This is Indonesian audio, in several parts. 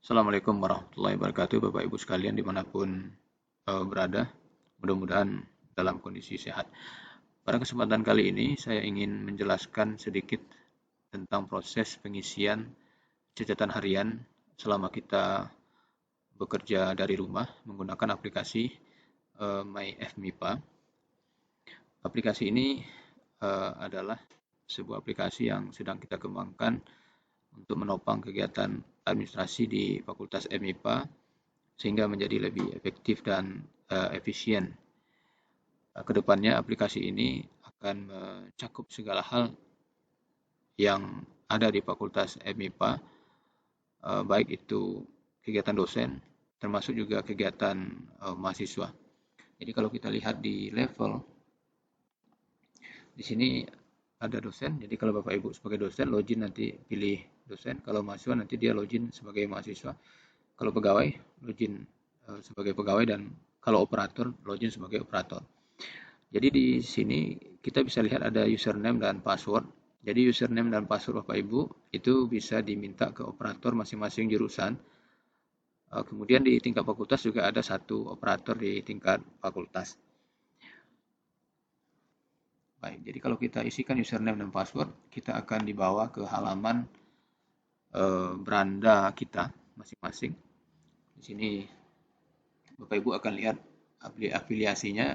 Assalamualaikum warahmatullahi wabarakatuh, Bapak Ibu sekalian dimanapun berada. Mudah-mudahan dalam kondisi sehat. Pada kesempatan kali ini saya ingin menjelaskan sedikit tentang proses pengisian catatan harian selama kita bekerja dari rumah menggunakan aplikasi MyFMIPA. Aplikasi ini adalah sebuah aplikasi yang sedang kita kembangkan untuk menopang kegiatan administrasi di Fakultas MIPA sehingga menjadi lebih efektif dan efisien. Kedepannya aplikasi ini akan mencakup segala hal yang ada di Fakultas MIPA, baik itu kegiatan dosen, termasuk juga kegiatan mahasiswa. Jadi kalau kita lihat di level, di sini ada dosen, jadi kalau Bapak Ibu sebagai dosen, login nanti pilih dosen, kalau mahasiswa nanti dia login sebagai mahasiswa, kalau pegawai, login sebagai pegawai, dan kalau operator, login sebagai operator. Jadi di sini kita bisa lihat ada username dan password. Jadi username dan password Bapak Ibu itu bisa diminta ke operator masing-masing jurusan. Kemudian di tingkat fakultas juga ada satu operator di tingkat fakultas. Baik, jadi kalau kita isikan username dan password, kita akan dibawa ke halaman beranda kita masing-masing. Di sini Bapak Ibu akan lihat afiliasinya,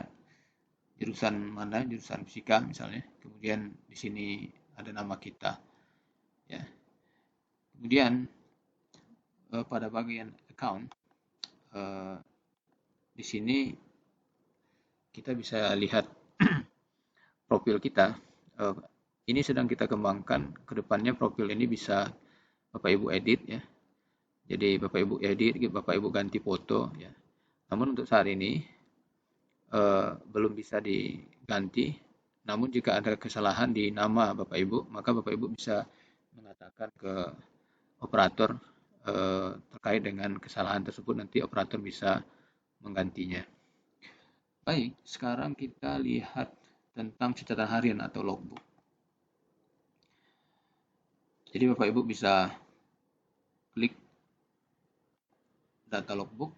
jurusan mana, jurusan fisika misalnya. Kemudian di sini ada nama kita, ya. Kemudian pada bagian account, di sini kita bisa lihat profil kita. Ini sedang kita kembangkan. Kedepannya profil ini bisa Bapak Ibu edit, ya. Jadi Bapak Ibu edit, Bapak Ibu ganti foto, ya. Namun untuk saat ini belum bisa diganti. Namun jika ada kesalahan di nama Bapak Ibu, maka Bapak Ibu bisa mengatakan ke operator terkait dengan kesalahan tersebut, nanti operator bisa menggantinya. Baik, sekarang kita lihat tentang catatan harian atau logbook. Jadi Bapak Ibu bisa klik data logbook.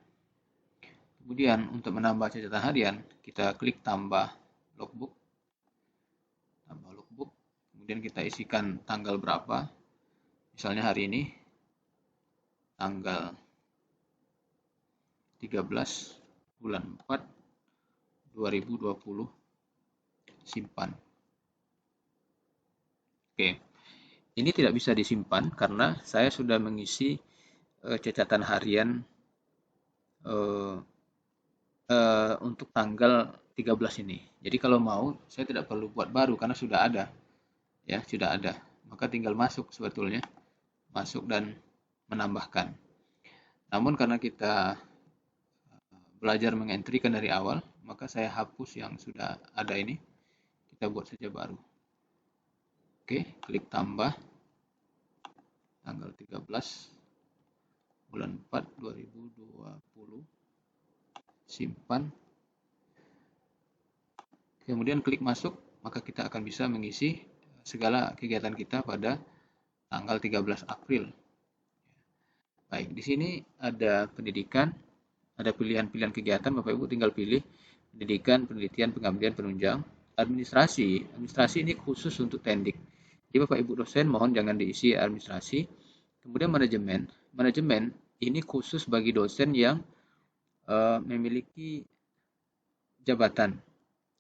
Kemudian untuk menambah catatan harian, kita klik tambah logbook. Tambah logbook. Kemudian kita isikan tanggal berapa. Misalnya hari ini tanggal 13 bulan 4 2020, simpan. Oke. Ini tidak bisa disimpan karena saya sudah mengisi catatan harian untuk tanggal 13 ini. Jadi kalau mau, saya tidak perlu buat baru karena sudah ada. Ya, sudah ada. Maka tinggal masuk sebetulnya. Masuk dan menambahkan. Namun karena kita belajar mengentrikan dari awal, maka saya hapus yang sudah ada ini. Kita buat saja baru. Oke, klik tambah. Tanggal 13 bulan 4 2020, simpan. Kemudian klik masuk, maka kita akan bisa mengisi segala kegiatan kita pada tanggal 13 April. Baik, di sini ada pendidikan, ada pilihan-pilihan kegiatan, Bapak Ibu tinggal pilih pendidikan, penelitian, pengabdian, penunjang. Administrasi ini khusus untuk tendik. Jadi Bapak Ibu dosen mohon jangan diisi administrasi. Kemudian manajemen ini khusus bagi dosen yang memiliki jabatan,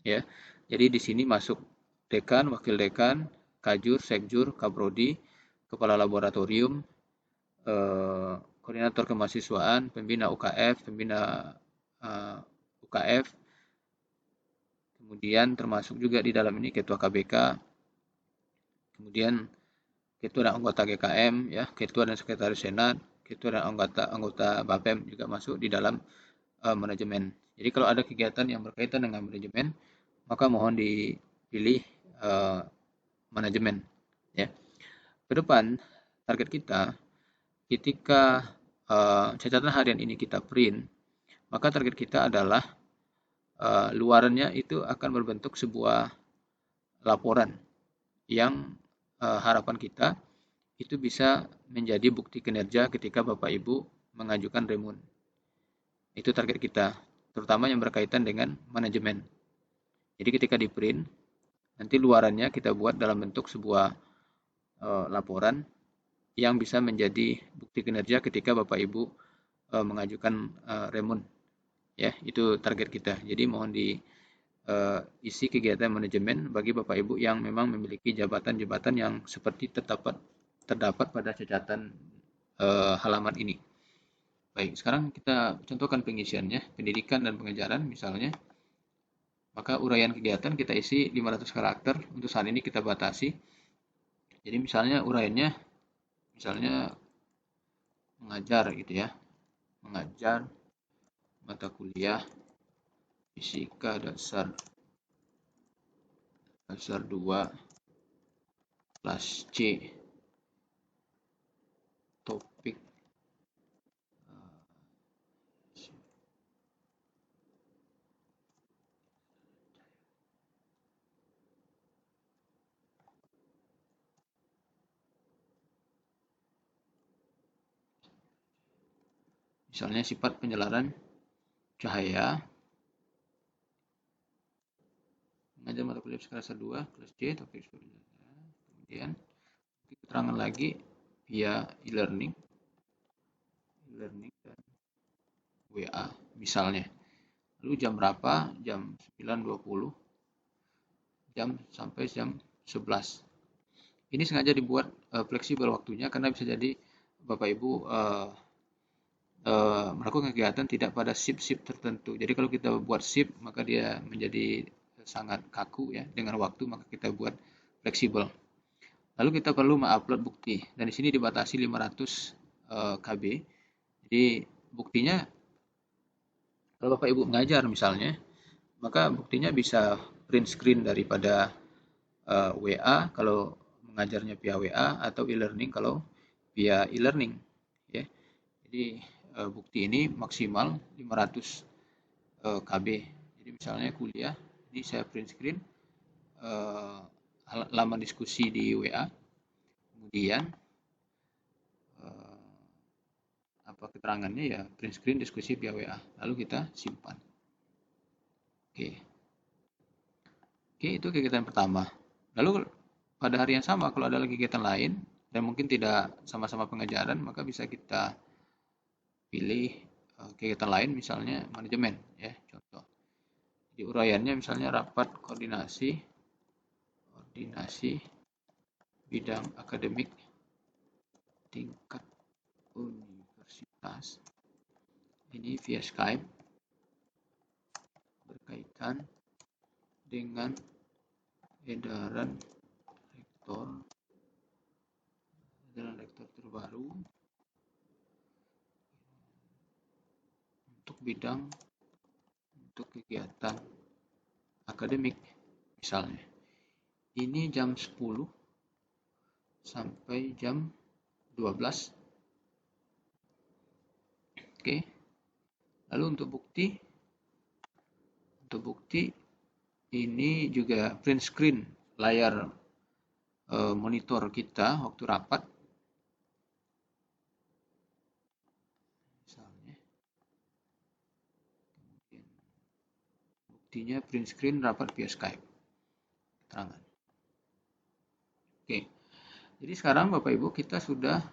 ya. Jadi di sini masuk dekan, wakil dekan, kajur, sekjur, kaprodi, kepala laboratorium, koordinator kemahasiswaan, pembina UKF, pembina UKF, kemudian termasuk juga di dalam ini ketua KBK, kemudian ketua dan anggota GKM, ya, ketua dan sekretaris senat, ketua dan anggota BAPEM juga masuk di dalam manajemen. Jadi kalau ada kegiatan yang berkaitan dengan manajemen, maka mohon dipilih manajemen, ya. Ke depan target kita ketika catatan harian ini kita print, maka target kita adalah luarannya itu akan berbentuk sebuah laporan yang harapan kita itu bisa menjadi bukti kinerja ketika Bapak Ibu mengajukan remun. Itu target kita, terutama yang berkaitan dengan manajemen. Jadi ketika di print, nanti luarannya kita buat dalam bentuk sebuah laporan yang bisa menjadi bukti kinerja ketika Bapak Ibu mengajukan remun. Ya, itu target kita. Jadi mohon isi kegiatan manajemen bagi Bapak Ibu yang memang memiliki jabatan-jabatan yang seperti terdapat pada catatan halaman ini. Baik, sekarang kita contohkan pengisiannya, pendidikan dan pengejaran misalnya. Maka uraian kegiatan kita isi 500 karakter, untuk saat ini kita batasi. Jadi misalnya uraiannya, misalnya mengajar gitu ya, mengajar mata kuliah fisika dasar 2 kelas C, topik misalnya sifat penjelaran cahaya, mengajar mata kuliah fisika dasar 2 kelas C, topik kemudian keterangan lagi via e-learning dan WA misalnya. Lalu jam berapa? Jam 9.20 sampai jam 11. Ini sengaja dibuat fleksibel waktunya karena bisa jadi Bapak Ibu melakukan kegiatan tidak pada shift tertentu. Jadi kalau kita buat shift maka dia menjadi sangat kaku ya dengan waktu, maka kita buat fleksibel. Lalu kita perlu mengupload bukti dan di sini dibatasi 500 KB. Jadi buktinya kalau Bapak Ibu mengajar misalnya, maka buktinya bisa print screen daripada WA kalau mengajarnya via WA atau e-learning kalau via e-learning ya. Jadi bukti ini maksimal 500 KB. Jadi misalnya kuliah, ini saya print screen halaman diskusi di WA, kemudian apa keterangannya ya print screen diskusi via WA, lalu kita simpan. Oke, itu kegiatan pertama. Lalu pada hari yang sama kalau ada lagi kegiatan lain dan mungkin tidak sama-sama pengajaran, maka bisa kita pilih kegiatan lain misalnya manajemen ya, contoh. Di uraiannya misalnya rapat koordinasi bidang akademik tingkat universitas. Ini via Skype berkaitan dengan edaran rektor terbaru untuk kegiatan akademik misalnya. Ini jam 10 sampai jam 12. Oke. Lalu untuk bukti ini juga print screen layar monitor kita waktu rapat. Misalnya. Kemudian buktinya print screen rapat via Skype. Keterangan. Oke. Jadi sekarang Bapak Ibu kita sudah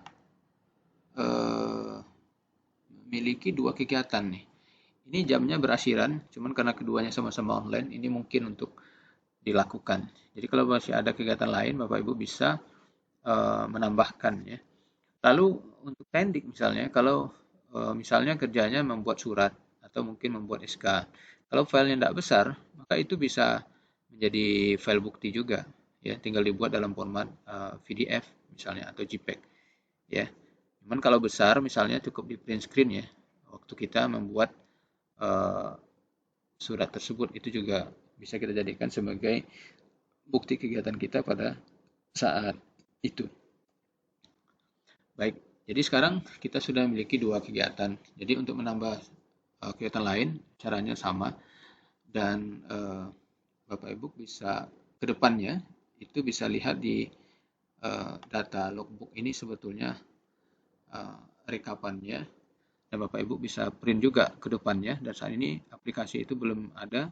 memiliki 2 kegiatan nih. Ini jamnya berasiran, cuman karena keduanya sama-sama online, ini mungkin untuk dilakukan. Jadi kalau masih ada kegiatan lain, Bapak Ibu bisa menambahkan ya. Lalu untuk tendik misalnya, kalau misalnya kerjanya membuat surat atau mungkin membuat SK. Kalau filenya tidak besar, maka itu bisa menjadi file bukti juga ya, tinggal dibuat dalam format PDF misalnya atau JPEG ya. Cuman kalau besar misalnya cukup di print screen ya. Waktu kita membuat surat tersebut, itu juga bisa kita jadikan sebagai bukti kegiatan kita pada saat itu. Baik, jadi sekarang kita sudah memiliki 2 kegiatan. Jadi untuk menambah kegiatan lain caranya sama dan Bapak Ibu bisa ke depannya itu bisa lihat di data logbook ini sebetulnya rekapannya dan Bapak Ibu bisa print juga ke depannya. Dan saat ini aplikasi itu belum ada,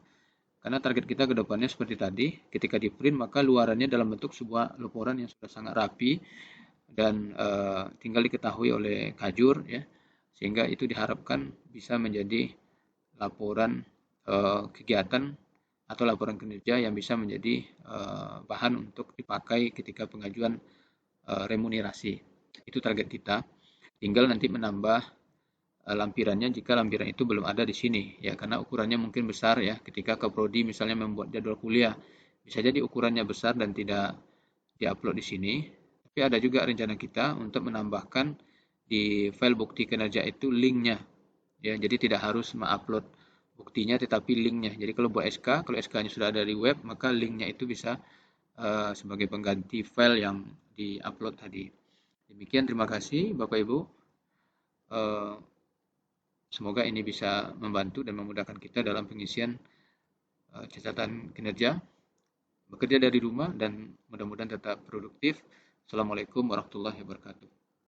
karena target kita ke depannya seperti tadi, ketika di print maka luarannya dalam bentuk sebuah laporan yang sudah sangat rapi dan tinggal diketahui oleh kajur ya, sehingga itu diharapkan bisa menjadi laporan kegiatan atau laporan kinerja yang bisa menjadi bahan untuk dipakai ketika pengajuan remunerasi. Itu target kita. Tinggal nanti menambah lampirannya jika lampiran itu belum ada di sini ya, karena ukurannya mungkin besar ya. Ketika ke prodi misalnya membuat jadwal kuliah, bisa jadi ukurannya besar dan tidak diupload di sini. Tapi ada juga rencana kita untuk menambahkan di file bukti kinerja itu linknya ya, jadi tidak harus mengupload buktinya tetapi linknya. Jadi kalau buat SK, kalau SK-nya sudah ada di web, maka linknya itu bisa sebagai pengganti file yang di-upload tadi. Demikian, terima kasih Bapak Ibu. Semoga ini bisa membantu dan memudahkan kita dalam pengisian catatan kinerja, bekerja dari rumah, dan mudah-mudahan tetap produktif. Assalamualaikum warahmatullahi wabarakatuh.